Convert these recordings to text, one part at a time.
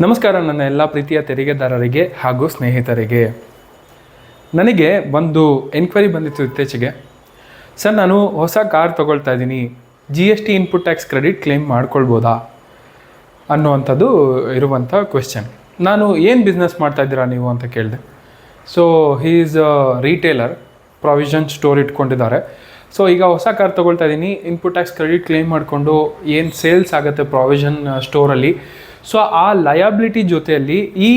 ನಮಸ್ಕಾರ ನನ್ನ ಎಲ್ಲ ಪ್ರೀತಿಯ ತೆರಿಗೆದಾರರಿಗೆ ಹಾಗೂ ಸ್ನೇಹಿತರಿಗೆ. ನನಗೆ ಒಂದು ಎನ್ಕ್ವೈರಿ ಬಂದಿತ್ತು ಇತ್ತೀಚೆಗೆ. ಸರ್, ನಾನು ಹೊಸ ಕಾರ್ ತೊಗೊಳ್ತಾ ಇದ್ದೀನಿ, GST input tax credit claim ಮಾಡ್ಕೊಳ್ಬೋದಾ ಅನ್ನುವಂಥದ್ದು ಇರುವಂಥ ಕ್ವೆಶ್ಚನ್. ನಾನು ಏನು ಬಿಸ್ನೆಸ್ ಮಾಡ್ತಾಯಿದ್ದೀರಾ ನೀವು ಅಂತ ಕೇಳಿದೆ. So he is retailer, provision store ಇಟ್ಕೊಂಡಿದ್ದಾರೆ. ಸೊ ಈಗ ಹೊಸ ಕಾರ್ ತೊಗೊಳ್ತಾ ಇದ್ದೀನಿ, ಇನ್ಪುಟ್ ಟ್ಯಾಕ್ಸ್ ಕ್ರೆಡಿಟ್ ಕ್ಲೇಮ್ ಮಾಡಿಕೊಂಡು ಏನು ಸೇಲ್ಸ್ ಆಗುತ್ತೆ ಪ್ರಾವಿಷನ್ ಸ್ಟೋರಲ್ಲಿ, ಸೊ ಆ ಲಯಬಿಲಿಟಿ ಜೊತೆಯಲ್ಲಿ ಈ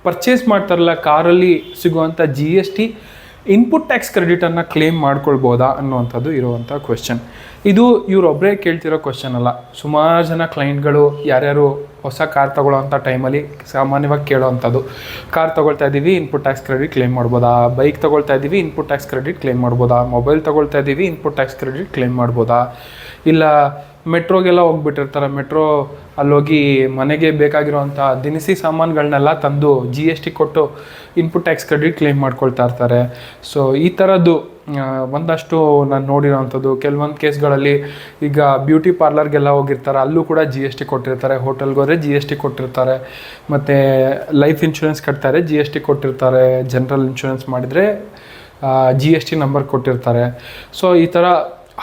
ಪರ್ಚೇಸ್ ಮಾಡ್ತಾರಲ್ಲ ಕಾರಲ್ಲಿ ಸಿಗುವಂಥ GST ಇನ್ಪುಟ್ ಟ್ಯಾಕ್ಸ್ ಕ್ರೆಡಿಟನ್ನು ಕ್ಲೇಮ್ ಮಾಡ್ಕೊಳ್ಬೋದಾ ಅನ್ನುವಂಥದ್ದು ಇರುವಂಥ ಕ್ವೆಶ್ಚನ್. ಇದು ಇವರೊಬ್ಬರೇ ಕೇಳ್ತಿರೋ ಕ್ವೆಶ್ಚನ್ ಅಲ್ಲ. ಸುಮಾರು ಜನ ಕ್ಲೈಂಟ್ಗಳು ಯಾರ್ಯಾರು ಹೊಸ ಕಾರ್ ತೊಗೊಳ್ಳೋವಂಥ ಟೈಮಲ್ಲಿ ಸಾಮಾನ್ಯವಾಗಿ ಕೇಳೋವಂಥದ್ದು, ಕಾರ್ ತೊಗೊಳ್ತಾ ಇದ್ದೀವಿ, ಇನ್ಪುಟ್ ಟ್ಯಾಕ್ಸ್ ಕ್ರೆಡಿಟ್ ಕ್ಲೇಮ್ ಮಾಡ್ಬೋದಾ, ಬೈಕ್ ತೊಗೊಳ್ತಾ ಇದ್ದೀವಿ, ಇನ್ಪುಟ್ ಟ್ಯಾಕ್ಸ್ ಕ್ರೆಡಿಟ್ ಕ್ಲೇಮ್ ಮಾಡ್ಬೋದಾ, ಮೊಬೈಲ್ ತೊಗೊಳ್ತಾ ಇದ್ದೀವಿ, ಇನ್ಪುಟ್ ಟ್ಯಾಕ್ಸ್ ಕ್ರೆಡಿಟ್ ಕ್ಲೇಮ್ ಮಾಡ್ಬೋದಾ, ಇಲ್ಲ ಮೆಟ್ರೋಗೆಲ್ಲ ಹೋಗ್ಬಿಟ್ಟಿರ್ತಾರೆ, ಮೆಟ್ರೋ ಅಲ್ಲೋಗಿ ಮನೆಗೆ ಬೇಕಾಗಿರೋವಂಥ ದಿನಸಿ ಸಾಮಾನುಗಳನ್ನೆಲ್ಲ ತಂದು GST ಕೊಟ್ಟು ಇನ್ಪುಟ್ ಟ್ಯಾಕ್ಸ್ ಕ್ರೆಡಿಟ್ ಕ್ಲೇಮ್ ಮಾಡ್ಕೊಳ್ತಾ ಇರ್ತಾರೆ. ಸೊ ಈ ಥರದ್ದು ಒಂದಷ್ಟು ನಾನು ನೋಡಿರೋವಂಥದ್ದು. ಕೆಲವೊಂದು ಕೇಸ್ಗಳಲ್ಲಿ ಈಗ ಬ್ಯೂಟಿ ಪಾರ್ಲರ್ಗೆಲ್ಲ ಹೋಗಿರ್ತಾರೆ, ಅಲ್ಲೂ ಕೂಡ GST ಕೊಟ್ಟಿರ್ತಾರೆ, ಹೋಟೆಲ್ಗೆ ಹೋದರೆ GST ಕೊಟ್ಟಿರ್ತಾರೆ, ಮತ್ತು ಲೈಫ್ ಇನ್ಶೂರೆನ್ಸ್ ಕಟ್ತಾರೆ GST ಕೊಟ್ಟಿರ್ತಾರೆ, ಜನರಲ್ ಇನ್ಶೂರೆನ್ಸ್ ಮಾಡಿದರೆ GST ನಂಬರ್ ಕೊಟ್ಟಿರ್ತಾರೆ. ಸೊ ಈ ಥರ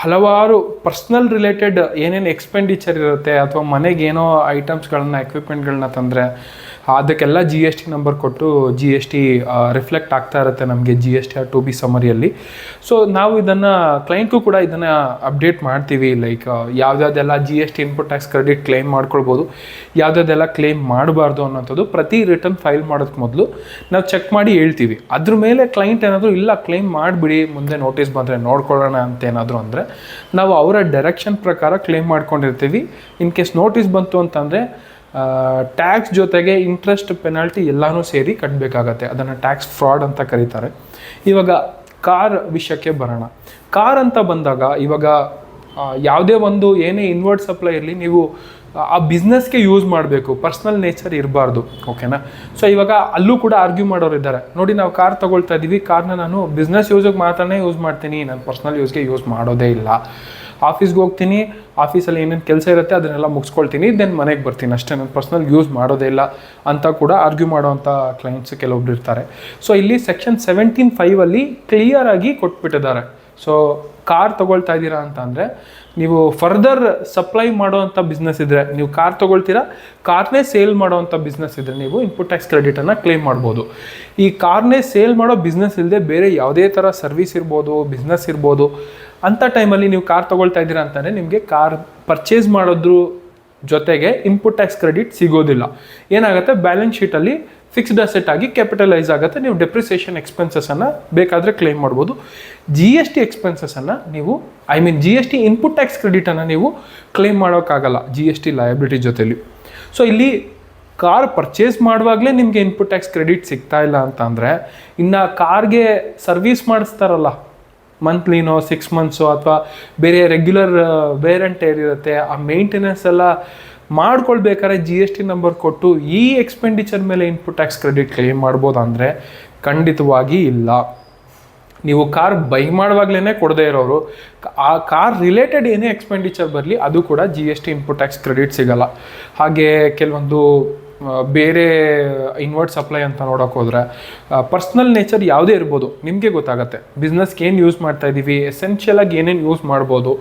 ಹಲವಾರು ಪರ್ಸ್ನಲ್ ರಿಲೇಟೆಡ್ ಏನೇನು ಎಕ್ಸ್ಪೆಂಡಿಚರ್ ಇರುತ್ತೆ, ಅಥವಾ ಮನೆಗೆ ಏನೋ ಐಟಮ್ಸ್ಗಳನ್ನ ಎಕ್ವಿಪ್ಮೆಂಟ್ಗಳನ್ನ ತಂದರೆ ಅದಕ್ಕೆಲ್ಲ GST ನಂಬರ್ ಕೊಟ್ಟು GST ರಿಫ್ಲೆಕ್ಟ್ ಆಗ್ತಾ ಇರುತ್ತೆ ನಮಗೆ GST ಟು ಬಿ ಸಮರಿಯಲ್ಲಿ. ಸೊ ನಾವು ಇದನ್ನು ಕ್ಲೈಂಟ್ಗೂ ಕೂಡ ಇದನ್ನು ಅಪ್ಡೇಟ್ ಮಾಡ್ತೀವಿ. ಲೈಕ್ ಯಾವುದೆಲ್ಲ GST input tax credit claim ಮಾಡ್ಕೊಳ್ಬೋದು, ಯಾವುದೆಲ್ಲ ಕ್ಲೇಮ್ ಮಾಡಬಾರ್ದು ಅನ್ನೋಂಥದ್ದು ಪ್ರತಿ ರಿಟರ್ನ್ ಫೈಲ್ ಮಾಡೋದಕ್ಕೆ ಮೊದಲು ನಾವು ಚೆಕ್ ಮಾಡಿ ಹೇಳ್ತೀವಿ. ಅದ್ರ ಮೇಲೆ ಕ್ಲೈಂಟ್ ಏನಾದರೂ ಇಲ್ಲ ಕ್ಲೇಮ್ ಮಾಡಿಬಿಡಿ, ಮುಂದೆ ನೋಟಿಸ್ ಬಂದರೆ ನೋಡ್ಕೊಳ್ಳೋಣ ಅಂತ ಏನಾದರೂ ಅಂದರೆ ನಾವು ಅವರ ಡೈರೆಕ್ಷನ್ ಪ್ರಕಾರ ಕ್ಲೇಮ್ ಮಾಡ್ಕೊಂಡಿರ್ತೀವಿ. ಇನ್ ಕೇಸ್ ನೋಟಿಸ್ ಬಂತು ಅಂತಂದರೆ ಟ್ಯಾಕ್ಸ್ ಜೊತೆಗೆ ಇಂಟ್ರೆಸ್ಟ್ ಪೆನಾಲ್ಟಿ ಎಲ್ಲನೂ ಸೇರಿ ಕಟ್ಟಬೇಕಾಗತ್ತೆ. ಅದನ್ನು ಟ್ಯಾಕ್ಸ್ ಫ್ರಾಡ್ ಅಂತ ಕರೀತಾರೆ. ಇವಾಗ ಕಾರ್ ವಿಷಯಕ್ಕೆ ಬರೋಣ. ಕಾರ್ ಅಂತ ಬಂದಾಗ ಇವಾಗ ಯಾವುದೇ ಒಂದು ಏನೇ ಇನ್ವರ್ಟ್ ಸಪ್ಲೈ ಇರಲಿ, ನೀವು ಆ ಬಿಸ್ನೆಸ್ಗೆ ಯೂಸ್ ಮಾಡಬೇಕು, ಪರ್ಸ್ನಲ್ ನೇಚರ್ ಇರಬಾರ್ದು. ಓಕೆನಾ? ಸೊ ಇವಾಗ ಅಲ್ಲೂ ಕೂಡ ಆರ್ಗ್ಯೂ ಮಾಡೋರು ಇದ್ದಾರೆ. ನೋಡಿ, ನಾವು ಕಾರ್ ತೊಗೊಳ್ತಾ ಇದ್ದೀವಿ, ಕಾರ್ನ ನಾನು ಬಿಸ್ನೆಸ್ ಯೂಸಿಗೆ ಮಾತ್ರನೇ ಯೂಸ್ ಮಾಡ್ತೀನಿ, ನಾನು ಪರ್ಸ್ನಲ್ ಯೂಸ್ಗೆ ಯೂಸ್ ಮಾಡೋದೇ ಇಲ್ಲ. ಆಫೀಸ್ಗೆ ಹೋಗ್ತೀನಿ, ಆಫೀಸಲ್ಲಿ ಏನೇನು ಕೆಲಸ ಇರುತ್ತೆ ಅದನ್ನೆಲ್ಲ ಮುಗಿಸ್ಕೊಳ್ತೀನಿ, ದೆನ್ ಮನೆಗೆ ಬರ್ತೀನಿ ಅಷ್ಟೇ, ನಾನು ಪರ್ಸ್ನಲ್ ಯೂಸ್ ಮಾಡೋದೇ ಇಲ್ಲ ಅಂತ ಕೂಡ ಆರ್ಗ್ಯೂ ಮಾಡೋವಂಥ ಕ್ಲೈಂಟ್ಸ್ ಕೆಲವೊಬ್ರು ಇರ್ತಾರೆ. ಸೊ ಇಲ್ಲಿ ಸೆಕ್ಷನ್ 17(5) ಕ್ಲಿಯರ್ ಆಗಿ ಕೊಟ್ಬಿಟ್ಟಿದ್ದಾರೆ. ಸೊ ಕಾರ್ ತೊಗೊಳ್ತಾ ಇದ್ದೀರಾ ಅಂತ ಅಂದರೆ ನೀವು ಫರ್ದರ್ ಸಪ್ಲೈ ಮಾಡೋವಂಥ ಬಿಸ್ನೆಸ್ ಇದ್ದರೆ, ನೀವು ಕಾರ್ ತೊಗೊಳ್ತೀರಾ, ಕಾರ್ನೇ ಸೇಲ್ ಮಾಡೋವಂಥ ಬಿಸ್ನೆಸ್ ಇದ್ದರೆ ನೀವು ಇನ್ಪುಟ್ ಟ್ಯಾಕ್ಸ್ ಕ್ರೆಡಿಟನ್ನು ಕ್ಲೇಮ್ ಮಾಡ್ಬೋದು. ಈ ಕಾರ್ನೇ ಸೇಲ್ ಮಾಡೋ ಬಿಸ್ನೆಸ್ ಇಲ್ಲದೆ ಬೇರೆ ಯಾವುದೇ ಥರ ಸರ್ವಿಸ್ ಇರ್ಬೋದು, ಬಿಸ್ನೆಸ್ ಇರ್ಬೋದು, ಅಂಥ ಟೈಮಲ್ಲಿ ನೀವು ಕಾರ್ ತೊಗೊಳ್ತಾ ಇದ್ದೀರಾ ಅಂತಂದರೆ ನಿಮಗೆ ಕಾರ್ ಪರ್ಚೇಸ್ ಮಾಡೋದ್ರ ಜೊತೆಗೆ ಇನ್ಪುಟ್ ಟ್ಯಾಕ್ಸ್ ಕ್ರೆಡಿಟ್ ಸಿಗೋದಿಲ್ಲ. ಏನಾಗುತ್ತೆ, ಬ್ಯಾಲೆನ್ಸ್ ಶೀಟಲ್ಲಿ ಫಿಕ್ಸ್ಡ್ ಅಸೆಟ್ ಆಗಿ ಕ್ಯಾಪಿಟಲೈಸ್ ಆಗುತ್ತೆ. ನೀವು ಡೆಪ್ರಿಸಿಯೇಷನ್ ಎಕ್ಸ್ಪೆನ್ಸಸ್ಸನ್ನು ಬೇಕಾದರೆ ಕ್ಲೇಮ್ ಮಾಡ್ಬೋದು. GST ಎಕ್ಸ್ಪೆನ್ಸಸ್ಸನ್ನು ನೀವು GST ಇನ್ಪುಟ್ ಟ್ಯಾಕ್ಸ್ ಕ್ರೆಡಿಟನ್ನು ನೀವು ಕ್ಲೇಮ್ ಮಾಡೋಕ್ಕಾಗಲ್ಲ GST ಲಯಬಿಲಿಟಿ ಜೊತೆಲಿ. ಸೊ ಇಲ್ಲಿ ಕಾರ್ ಪರ್ಚೇಸ್ ಮಾಡುವಾಗಲೇ ನಿಮಗೆ ಇನ್ಪುಟ್ ಟ್ಯಾಕ್ಸ್ ಕ್ರೆಡಿಟ್ ಸಿಗ್ತಾ ಇಲ್ಲ ಅಂತ ಅಂದರೆ, ಇನ್ನು ಕಾರ್ಗೆ ಸರ್ವಿಸ್ ಮಾಡಿಸ್ತಾರಲ್ಲ ಮಂತ್ಲಿನೋ 6 ಮಂತ್ಸೋ ಅಥವಾ ಬೇರೆ ರೆಗ್ಯುಲರ್ ವೇರ್ ಆ್ಯಂಡ್ ಟೇರ್ ಇರುತ್ತೆ, ಆ ಮೇಂಟೆನೆನ್ಸ್ ಎಲ್ಲ ಮಾಡ್ಕೊಳ್ಬೇಕಾದ್ರೆ GST ನಂಬರ್ ಕೊಟ್ಟು ಈ ಎಕ್ಸ್ಪೆಂಡಿಚರ್ ಮೇಲೆ ಇನ್ಪುಟ್ ಟ್ಯಾಕ್ಸ್ ಕ್ರೆಡಿಟ್ ಕ್ಲೇಮ್ ಮಾಡ್ಬೋದು ಅಂದರೆ ಖಂಡಿತವಾಗಿ ಇಲ್ಲ. ನೀವು ಕಾರ್ ಬೈ ಮಾಡುವಾಗಲೇ ಕೊಡದೇ ಇರೋರು ಆ ಕಾರ್ ರಿಲೇಟೆಡ್ ಏನೇ ಎಕ್ಸ್ಪೆಂಡಿಚರ್ ಬರಲಿ ಅದು ಕೂಡ GST ಇನ್ಪುಟ್ ಟ್ಯಾಕ್ಸ್ ಕ್ರೆಡಿಟ್ ಸಿಗಲ್ಲ. ಹಾಗೆ ಕೆಲವೊಂದು ಬೇರೆ ಇನ್ವರ್ಟ್ ಸಪ್ಲೈ ಅಂತ ನೋಡೋಕೆ ಹೋದರೆ ಪರ್ಸ್ನಲ್ ನೇಚರ್ ಯಾವುದೇ ಇರ್ಬೋದು, ನಿಮಗೆ ಗೊತ್ತಾಗುತ್ತೆ ಬಿಸ್ನೆಸ್ಗೆ ಏನು ಯೂಸ್ ಮಾಡ್ತಾ ಇದ್ದೀವಿ, ಎಸೆನ್ಷಿಯಲಾಗಿ ಏನೇನು ಯೂಸ್ ಮಾಡ್ಬೋದು.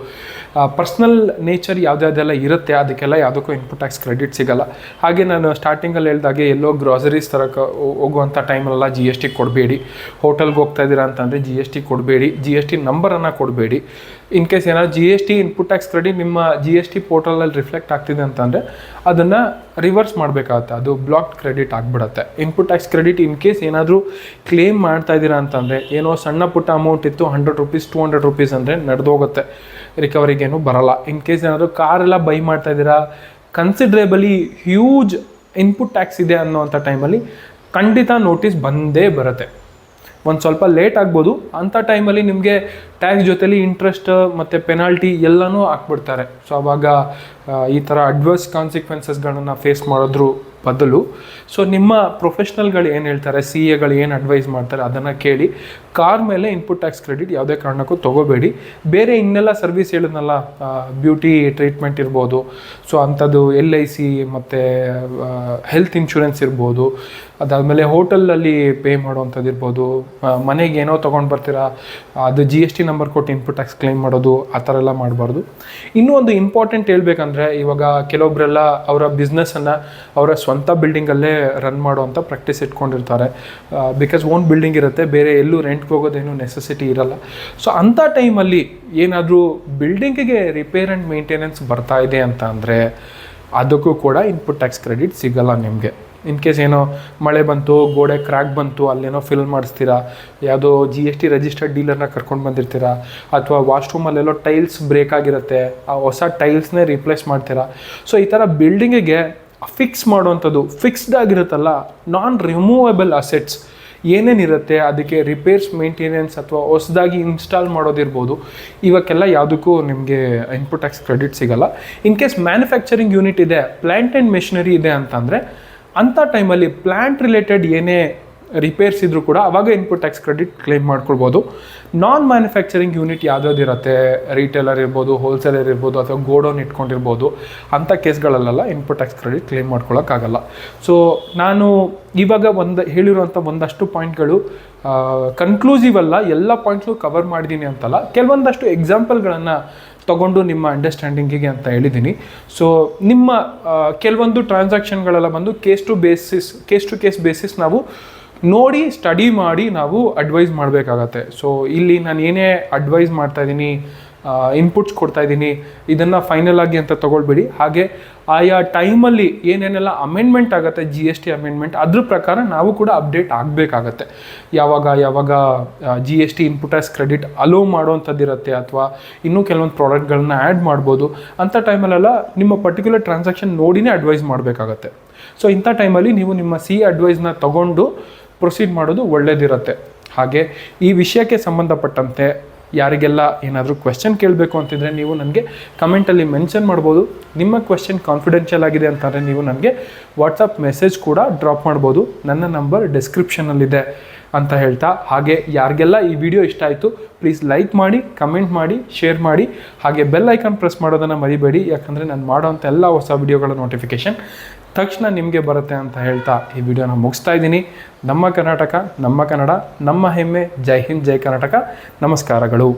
ಪರ್ಸ್ನಲ್ ನೇಚರ್ ಯಾವುದೆಲ್ಲ ಇರುತ್ತೆ ಅದಕ್ಕೆಲ್ಲ ಯಾವುದಕ್ಕೂ ಇನ್ಪುಟ್ ಟ್ಯಾಕ್ಸ್ ಕ್ರೆಡಿಟ್ ಸಿಗಲ್ಲ. ಹಾಗೆ ನಾನು ಸ್ಟಾರ್ಟಿಂಗಲ್ಲಿ ಹೇಳ್ದಾಗೆ ಎಲ್ಲೋ ಗ್ರಾಸರೀಸ್ ತರಕ್ಕೆ ಹೋಗುವಂಥ ಟೈಮಲ್ಲೆಲ್ಲ GST ಕೊಡಬೇಡಿ. ಹೋಟೆಲ್ಗೆ ಹೋಗ್ತಾ ಇದ್ದೀರಾ ಅಂತಂದರೆ GST ಕೊಡಬೇಡಿ, GST ನಂಬರನ್ನು ಕೊಡಬೇಡಿ. ಇನ್ ಕೇಸ್ ಏನಾದ್ರು GST ಇನ್ಪುಟ್ ಟ್ಯಾಕ್ಸ್ ಕ್ರೆಡಿಟ್ ನಿಮ್ಮ GST ಪೋರ್ಟಲಲ್ಲಿ ರಿಫ್ಲೆಕ್ಟ್ ಆಗ್ತಿದೆ ಅಂತಂದರೆ ಅದನ್ನು ರಿವರ್ಸ್ ಮಾಡಬೇಕಾಗುತ್ತೆ, ಅದು ಬ್ಲಾಕ್ ಕ್ರೆಡಿಟ್ ಆಗಿಬಿಡುತ್ತೆ. Input tax credit in case ಏನಾದರೂ ಕ್ಲೇಮ್ ಮಾಡ್ತಾ ಇದ್ದೀರಾ ಅಂತಂದರೆ, ಏನೋ ಸಣ್ಣ ಪುಟ್ಟ ಅಮೌಂಟ್ ಇತ್ತು, 100 ರೂಪೀಸ್ 200 ರೂಪೀಸ್ ಅಂದರೆ ನಡೆದೋಗುತ್ತೆ, ರಿಕವರಿಗೇನು ಬರೋಲ್ಲ. ಇನ್ ಕೇಸ್ ಏನಾದರೂ ಕಾರೆಲ್ಲ ಬೈ ಮಾಡ್ತಾ ಇದ್ದೀರಾ, ಕನ್ಸಿಡ್ರೇಬಲಿ ಹ್ಯೂಜ್ ಇನ್ಪುಟ್ ಟ್ಯಾಕ್ಸ್ ಇದೆ ಅನ್ನೋವಂಥ ಟೈಮಲ್ಲಿ ಖಂಡಿತ ನೋಟಿಸ್ ಬಂದೇ ಬರುತ್ತೆ. ಒಂದು ಸ್ವಲ್ಪ ಲೇಟ್ ಆಗ್ಬೋದು. ಅಂಥ ಟೈಮಲ್ಲಿ ನಿಮಗೆ ಟ್ಯಾಕ್ಸ್ ಜೊತೆಲಿ ಇಂಟ್ರೆಸ್ಟ್ ಮತ್ತು ಪೆನಾಲ್ಟಿ ಎಲ್ಲನೂ ಹಾಕ್ಬಿಡ್ತಾರೆ. ಸೊ ಆವಾಗ ಈ ಥರ ಅಡ್ವರ್ಸ್ ಕಾನ್ಸಿಕ್ವೆನ್ಸಸ್ಗಳನ್ನು ಫೇಸ್ ಮಾಡೋದ್ರ ಬದಲು ಸೊ ನಿಮ್ಮ ಪ್ರೊಫೆಷ್ನಲ್ಗಳು ಏನು ಹೇಳ್ತಾರೆ, ಸಿ ಎಗಳು ಏನು ಅಡ್ವೈಸ್ ಮಾಡ್ತಾರೆ ಅದನ್ನು ಕೇಳಿ ಕಾರ್ ಮೇಲೆ ಇನ್ಪುಟ್ ಟ್ಯಾಕ್ಸ್ ಕ್ರೆಡಿಟ್ ಯಾವುದೇ ಕಾರಣಕ್ಕೂ ತೊಗೋಬೇಡಿ. ಬೇರೆ ಇನ್ನೆಲ್ಲ ಸರ್ವಿಸ್ ಹೇಳಿದ್ನಲ್ಲ, ಬ್ಯೂಟಿ ಟ್ರೀಟ್ಮೆಂಟ್ ಇರ್ಬೋದು, ಸೊ ಅಂಥದ್ದು LIC ಮತ್ತು ಹೆಲ್ತ್ ಇನ್ಶೂರೆನ್ಸ್ ಇರ್ಬೋದು, ಅದಾದಮೇಲೆ ಹೋಟೆಲಲ್ಲಿ ಪೇ ಮಾಡೋವಂಥದ್ದು ಇರ್ಬೋದು, ಮನೆಗೆ ಏನೋ ತೊಗೊಂಡು ಬರ್ತೀರಾ ಅದು GST ನಂಬರ್ ಕೊಟ್ಟು ಇನ್ಪುಟ್ ಟ್ಯಾಕ್ಸ್ ಕ್ಲೈಮ್ ಮಾಡೋದು, ಆ ಥರ ಎಲ್ಲ ಮಾಡಬಾರ್ದು. ಇನ್ನೂ ಒಂದು ಇಂಪಾರ್ಟೆಂಟ್ ಹೇಳ್ಬೇಕಂದ್ರೆ, ಇವಾಗ ಕೆಲವೊಬ್ಬರೆಲ್ಲ ಅವರ ಬಿಸ್ನೆಸ್ಸನ್ನು ಅವರ ಸ್ವಂತ ಬಿಲ್ಡಿಂಗಲ್ಲೇ ರನ್ ಮಾಡುವಂಥ ಪ್ರಾಕ್ಟೀಸ್ ಇಟ್ಕೊಂಡಿರ್ತಾರೆ. ಬಿಕಾಸ್ ಓನ್ ಬಿಲ್ಡಿಂಗ್ ಇರುತ್ತೆ, ಬೇರೆ ಎಲ್ಲೂ ರೆಂಟ್ಗೆ ಹೋಗೋದೇನು ನೆಸೆಸಿಟಿ ಇರಲ್ಲ. ಸೊ ಅಂಥ ಟೈಮಲ್ಲಿ ಏನಾದರೂ ಬಿಲ್ಡಿಂಗಿಗೆ ರಿಪೇರ್ ಆ್ಯಂಡ್ ಮೇಂಟೆನೆನ್ಸ್ ಬರ್ತಾ ಇದೆ ಅಂತ ಅಂದರೆ ಅದಕ್ಕೂ ಕೂಡ ಇನ್ಪುಟ್ ಟ್ಯಾಕ್ಸ್ ಕ್ರೆಡಿಟ್ ಸಿಗಲ್ಲ ನಿಮಗೆ. ಇನ್ ಕೇಸ್ ಏನೋ ಮಳೆ ಬಂತು, ಗೋಡೆ ಕ್ರ್ಯಾಕ್ ಬಂತು, ಅಲ್ಲೇನೋ ಫಿಲ್ ಮಾಡಿಸ್ತೀರಾ, ಯಾವುದೋ GST ರಿಜಿಸ್ಟರ್ಡ್ ಡೀಲರ್ನ ಕರ್ಕೊಂಡು ಬಂದಿರ್ತೀರಾ, ಅಥವಾ ವಾಶ್ರೂಮಲ್ಲೆಲ್ಲೋ ಟೈಲ್ಸ್ ಬ್ರೇಕ್ ಆಗಿರುತ್ತೆ, ಆ ಹೊಸ ಟೈಲ್ಸ್ನೇ ರಿಪ್ಲೇಸ್ ಮಾಡ್ತೀರಾ. ಸೊ ಈ ಥರ ಬಿಲ್ಡಿಂಗಿಗೆ ಫಿಕ್ಸ್ ಮಾಡುವಂಥದ್ದು, ಫಿಕ್ಸ್ಡ್ ಆಗಿರುತ್ತಲ್ಲ, ನಾನ್ ರಿಮೂವೇಬಲ್ ಅಸೆಟ್ಸ್ ಏನೇನಿರುತ್ತೆ ಅದಕ್ಕೆ ರಿಪೇರ್ಸ್, ಮೇಂಟೆನೆನ್ಸ್ ಅಥವಾ ಹೊಸದಾಗಿ ಇನ್ಸ್ಟಾಲ್ ಮಾಡೋದಿರ್ಬೋದು, ಇವಕ್ಕೆಲ್ಲ ಯಾವುದಕ್ಕೂ ನಿಮಗೆ ಇನ್ಪುಟ್ ಟ್ಯಾಕ್ಸ್ ಕ್ರೆಡಿಟ್ ಸಿಗಲ್ಲ. ಇನ್ ಕೇಸ್ ಮ್ಯಾನುಫ್ಯಾಕ್ಚರಿಂಗ್ ಯೂನಿಟ್ ಇದೆ, ಪ್ಲ್ಯಾಂಟ್ ಆ್ಯಂಡ್ ಮೆಷಿನರಿ ಇದೆ ಅಂತಂದರೆ ಅಂಥ ಟೈಮಲ್ಲಿ ಪ್ಲ್ಯಾಂಟ್ ರಿಲೇಟೆಡ್ ಏನೇ ರಿಪೇರ್ಸ್ ಇದ್ದರೂ ಕೂಡ ಅವಾಗ ಇನ್ಪುಟ್ ಟ್ಯಾಕ್ಸ್ ಕ್ರೆಡಿಟ್ ಕ್ಲೈಮ್ ಮಾಡ್ಕೊಳ್ಬೋದು. ನಾನ್ ಮ್ಯಾನುಫ್ಯಾಕ್ಚರಿಂಗ್ ಯೂನಿಟ್ ಯಾವುದಾದಿರುತ್ತೆ, ರೀಟೇಲರ್ ಇರ್ಬೋದು, ಹೋಲ್ಸೇಲರ್ ಇರ್ಬೋದು, ಅಥವಾ ಗೋಡೌನ್ ಇಟ್ಕೊಂಡಿರ್ಬೋದು, ಅಂಥ ಕೇಸ್ಗಳಲ್ಲೆಲ್ಲ ಇನ್ಪುಟ್ ಟ್ಯಾಕ್ಸ್ ಕ್ರೆಡಿಟ್ ಕ್ಲೈಮ್ ಮಾಡ್ಕೊಳ್ಳೋಕ್ಕಾಗಲ್ಲ. ಸೊ ನಾನು ಇವಾಗ ಹೇಳಿರುವಂಥ ಒಂದಷ್ಟು ಪಾಯಿಂಟ್ಗಳು ಕನ್ಕ್ಲೂಸಿವ್ ಅಲ್ಲ, ಎಲ್ಲ ಪಾಯಿಂಟ್ಸು ಕವರ್ ಮಾಡಿದ್ದೀನಿ ಅಂತಲ್ಲ, ಕೆಲವೊಂದಷ್ಟು ಎಕ್ಸಾಂಪಲ್ಗಳನ್ನು ತೊಗೊಂಡು ನಿಮ್ಮ ಅಂಡರ್ಸ್ಟ್ಯಾಂಡಿಂಗಿಗೆ ಅಂತ ಹೇಳಿದ್ದೀನಿ. ಸೊ ನಿಮ್ಮ ಕೆಲವೊಂದು ಟ್ರಾನ್ಸಾಕ್ಷನ್ಗಳೆಲ್ಲ ಬಂದು ಕೇಸ್ ಟು ಕೇಸ್ ಬೇಸಿಸ್ ನಾವು ನೋಡಿ ಸ್ಟಡಿ ಮಾಡಿ ನಾವು ಅಡ್ವೈಸ್ ಮಾಡಬೇಕಾಗತ್ತೆ. ಸೊ ಇಲ್ಲಿ ನಾನು ಏನೇ ಅಡ್ವೈಸ್ ಮಾಡ್ತಾಯಿದ್ದೀನಿ, ಇನ್ಪುಟ್ಸ್ ಕೊಡ್ತಾಯಿದ್ದೀನಿ, ಇದನ್ನು ಫೈನಲ್ ಆಗಿ ಅಂತ ತೊಗೊಳ್ಬೇಡಿ. ಹಾಗೆ ಆಯಾ ಟೈಮಲ್ಲಿ ಏನೇನೆಲ್ಲ ಅಮೆಂಡ್ಮೆಂಟ್ ಆಗುತ್ತೆ, GST ಅಮೆಂಡ್ಮೆಂಟ್, ಅದ್ರ ಪ್ರಕಾರ ನಾವು ಕೂಡ ಅಪ್ಡೇಟ್ ಆಗಬೇಕಾಗತ್ತೆ. ಯಾವಾಗ GST input tax credit allow ಮಾಡೋವಂಥದ್ದು ಇರುತ್ತೆ, ಅಥವಾ ಇನ್ನೂ ಕೆಲವೊಂದು ಪ್ರಾಡಕ್ಟ್ಗಳನ್ನ ಆ್ಯಡ್ ಮಾಡ್ಬೋದು. ಅಂಥ ಟೈಮಲ್ಲೆಲ್ಲ ನಿಮ್ಮ ಪರ್ಟಿಕ್ಯುಲರ್ ಟ್ರಾನ್ಸಾಕ್ಷನ್ ನೋಡಿನೇ ಅಡ್ವೈಸ್ ಮಾಡಬೇಕಾಗತ್ತೆ. ಸೊ ಇಂಥ ಟೈಮಲ್ಲಿ ನೀವು ನಿಮ್ಮ ಅಡ್ವೈಸ್ನ ತೊಗೊಂಡು ಪ್ರೊಸೀಡ್ ಮಾಡೋದು ಒಳ್ಳೆಯದಿರುತ್ತೆ. ಹಾಗೆ ಈ ವಿಷಯಕ್ಕೆ ಸಂಬಂಧಪಟ್ಟಂತೆ ಯಾರಿಗೆಲ್ಲ ಏನಾದರೂ ಕ್ವೆಶ್ಚನ್ ಕೇಳಬೇಕು ಅಂತಿದ್ರೆ ನೀವು ನನಗೆ ಕಮೆಂಟಲ್ಲಿ ಮೆನ್ಷನ್ ಮಾಡ್ಬೋದು. ನಿಮ್ಮ ಕ್ವೆಶ್ಚನ್ ಕಾನ್ಫಿಡೆನ್ಷಿಯಲ್ ಆಗಿದೆ ಅಂತಂದರೆ ನೀವು ನನಗೆ ವಾಟ್ಸಪ್ ಮೆಸೇಜ್ ಕೂಡ ಡ್ರಾಪ್ ಮಾಡ್ಬೋದು. ನನ್ನ ನಂಬರ್ ಡಿಸ್ಕ್ರಿಪ್ಷನಲ್ಲಿದೆ ಅಂತ ಹೇಳ್ತಾ, ಹಾಗೆ ಯಾರಿಗೆಲ್ಲ ಈ ವಿಡಿಯೋ ಇಷ್ಟ ಆಯಿತು ಪ್ಲೀಸ್ ಲೈಕ್ ಮಾಡಿ, ಕಮೆಂಟ್ ಮಾಡಿ, ಶೇರ್ ಮಾಡಿ, ಹಾಗೆ ಬೆಲ್ ಐಕಾನ್ ಪ್ರೆಸ್ ಮಾಡೋದನ್ನು ಮರಿಬೇಡಿ. ಯಾಕಂದರೆ ನಾನು ಮಾಡೋವಂಥ ಎಲ್ಲ ಹೊಸ ವಿಡಿಯೋಗಳ ನೋಟಿಫಿಕೇಷನ್ ತಕ್ಷಣ ನಿಮಗೆ ಬರುತ್ತೆ ಅಂತ ಹೇಳ್ತಾ ಈ ವಿಡಿಯೋನ ಮುಗಿಸ್ತಾ ಇದ್ದೀನಿ. ನಮ್ಮ ಕರ್ನಾಟಕ, ನಮ್ಮ ಕನ್ನಡ, ನಮ್ಮ ಹೆಮ್ಮೆ. ಜೈ ಹಿಂದ್, ಜೈ ಕರ್ನಾಟಕ. ನಮಸ್ಕಾರಗಳು.